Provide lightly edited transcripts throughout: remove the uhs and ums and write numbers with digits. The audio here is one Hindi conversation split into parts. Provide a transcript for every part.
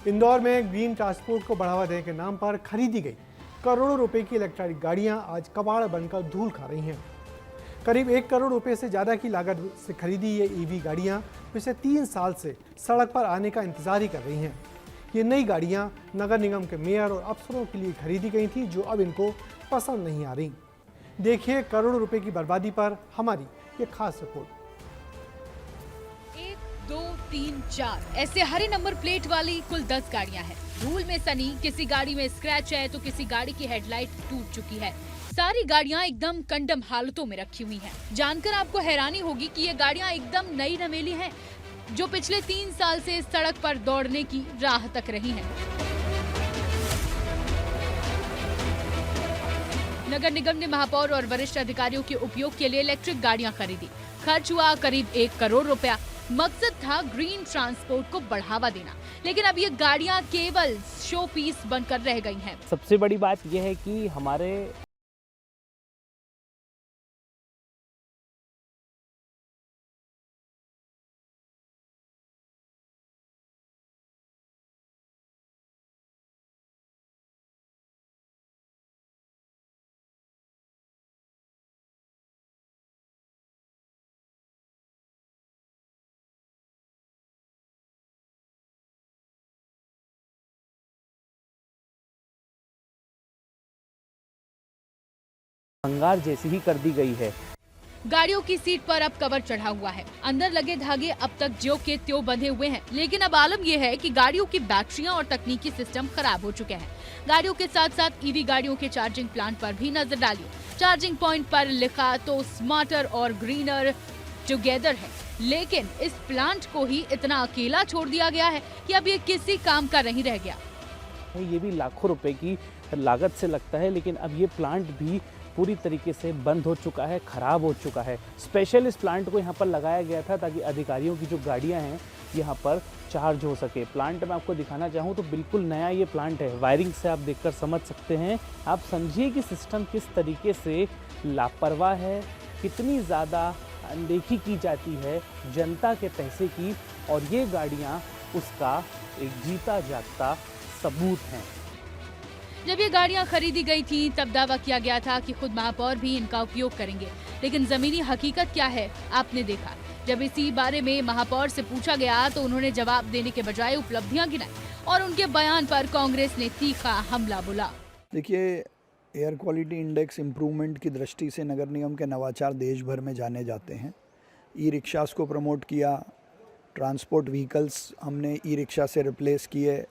इंदौर में ग्रीन ट्रांसपोर्ट को बढ़ावा देने के नाम पर खरीदी गई करोड़ों रुपए की इलेक्ट्रिक गाड़ियां आज कबाड़ बनकर धूल खा रही हैं। करीब 1 करोड़ रुपए से ज़्यादा की लागत से खरीदी ये ईवी गाड़ियां पिछले 3 साल से सड़क पर आने का इंतजार ही कर रही हैं। ये नई गाड़ियां नगर निगम के मेयर और अफसरों के लिए खरीदी गई थी, जो अब इनको पसंद नहीं आ रही। देखिए करोड़ों रुपए की बर्बादी पर हमारी ये खास रिपोर्ट। 1, 2, 3, 4 ऐसे हरे नंबर प्लेट वाली कुल 10 गाड़ियां हैं। धूल में सनी, किसी गाड़ी में स्क्रैच है तो किसी गाड़ी की हेडलाइट टूट चुकी है। सारी गाड़ियां एकदम कंडम हालतों में रखी हुई हैं। जानकर आपको हैरानी होगी कि ये गाड़ियां एकदम नई नवेली हैं, जो पिछले 3 साल से सड़क पर दौड़ने की राह तक रही हैं। नगर निगम ने महापौर और वरिष्ठ अधिकारियों के उपयोग के लिए इलेक्ट्रिक गाड़ियां खरीदी। खर्च हुआ करीब 1 करोड़ रुपया। मकसद था ग्रीन ट्रांसपोर्ट को बढ़ावा देना, लेकिन अब ये गाड़ियां केवल शो पीस बनकर रह गई हैं। सबसे बड़ी बात यह है कि हमारे भंगार जैसी ही कर दी गई है। गाड़ियों की सीट पर अब कवर चढ़ा हुआ है। अंदर लगे धागे अब तक ज्यों के त्यों बंधे हुए हैं, लेकिन अब आलम यह है कि गाड़ियों की बैटरियां और तकनीकी सिस्टम खराब हो चुके हैं। गाड़ियों के साथ साथ ईवी गाड़ियों के चार्जिंग प्लांट पर भी नजर डालिए। चार्जिंग पॉइंट पर लिखा तो स्मार्टर और ग्रीनर टुगेदर है, लेकिन इस प्लांट को ही इतना अकेला छोड़ दिया गया है कि अब ये किसी काम का नहीं रह गया। ये भी लाखों रुपए की लागत से लगता है, लेकिन अब ये प्लांट भी पूरी तरीके से बंद हो चुका है, खराब हो चुका है। स्पेशल इस प्लांट को यहाँ पर लगाया गया था ताकि अधिकारियों की जो गाड़ियाँ हैं यहाँ पर चार्ज हो सके। प्लांट मैं आपको दिखाना चाहूँ तो बिल्कुल नया ये प्लांट है। वायरिंग से आप देखकर समझ सकते हैं। आप समझिए कि सिस्टम किस तरीके से लापरवाह है, कितनी ज़्यादा अनदेखी की जाती है जनता के पैसे की, और ये गाड़ियाँ उसका एक जीता जागता सबूत हैं। जब ये गाड़ियां खरीदी गई थी तब दावा किया गया था कि खुद महापौर भी इनका उपयोग करेंगे, लेकिन जमीनी हकीकत क्या है आपने देखा। जब इसी बारे में महापौर से पूछा गया तो उन्होंने जवाब देने के बजाय उपलब्धियां गिनाई और उनके बयान पर कांग्रेस ने तीखा हमला बोला। देखिए, एयर क्वालिटी इंडेक्स इम्प्रूवमेंट की दृष्टि से नगर निगम के नवाचार देश भर में जाने जाते हैं। ई रिक्शास को प्रमोट किया, ट्रांसपोर्ट व्हीकल्स हमने ई रिक्शा से रिप्लेस किए।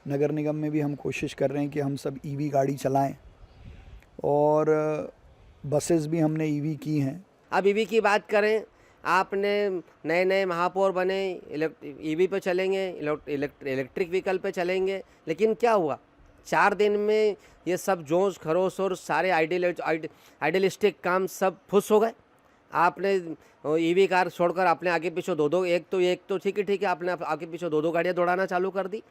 नगर निगम में भी हम कोशिश कर रहे हैं कि हम सब ईवी गाड़ी चलाएं, और बसेस भी हमने ईवी की हैं। अब ईवी की बात करें, आपने नए नए महापौर बने, ईवी पे चलेंगे, इलेक्ट्रिक व्हीकल पे चलेंगे, लेकिन क्या हुआ? 4 दिन में ये सब जोश खरोश और सारे आइडियलिस्टिक काम सब फुस हो गए। आपने ईवी कार छोड़कर आपने आगे पीछे दो एक तो ठीक है, आपने आगे पीछे 2 गाड़ियाँ दौड़ाना चालू कर दी।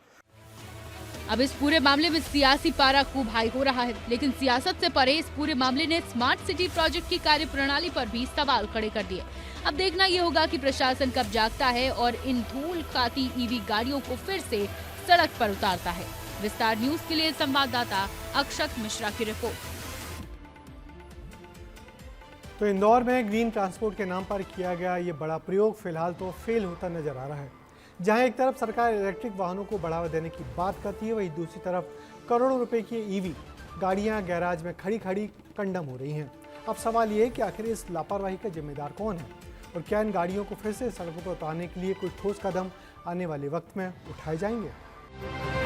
अब इस पूरे मामले में सियासी पारा खूब हाई हो रहा है, लेकिन सियासत से परे इस पूरे मामले ने स्मार्ट सिटी प्रोजेक्ट की कार्यप्रणाली पर भी सवाल खड़े कर दिए। अब देखना ये होगा कि प्रशासन कब जागता है और इन धूल खाती ईवी गाड़ियों को फिर से सड़क पर उतारता है। विस्तार न्यूज के लिए संवाददाता अक्षत मिश्रा की रिपोर्ट। तो इंदौर में ग्रीन ट्रांसपोर्ट के नाम पर किया गया ये बड़ा प्रयोग फिलहाल तो फेल होता नजर आ रहा है। जहां एक तरफ सरकार इलेक्ट्रिक वाहनों को बढ़ावा देने की बात करती है, वहीं दूसरी तरफ करोड़ों रुपए की ईवी गाड़ियां गैराज में खड़ी खड़ी कंडम हो रही हैं। अब सवाल ये है कि आखिर इस लापरवाही का जिम्मेदार कौन है, और क्या इन गाड़ियों को फिर से सड़कों पर उतारने के लिए कोई ठोस कदम आने वाले वक्त में उठाए जाएंगे।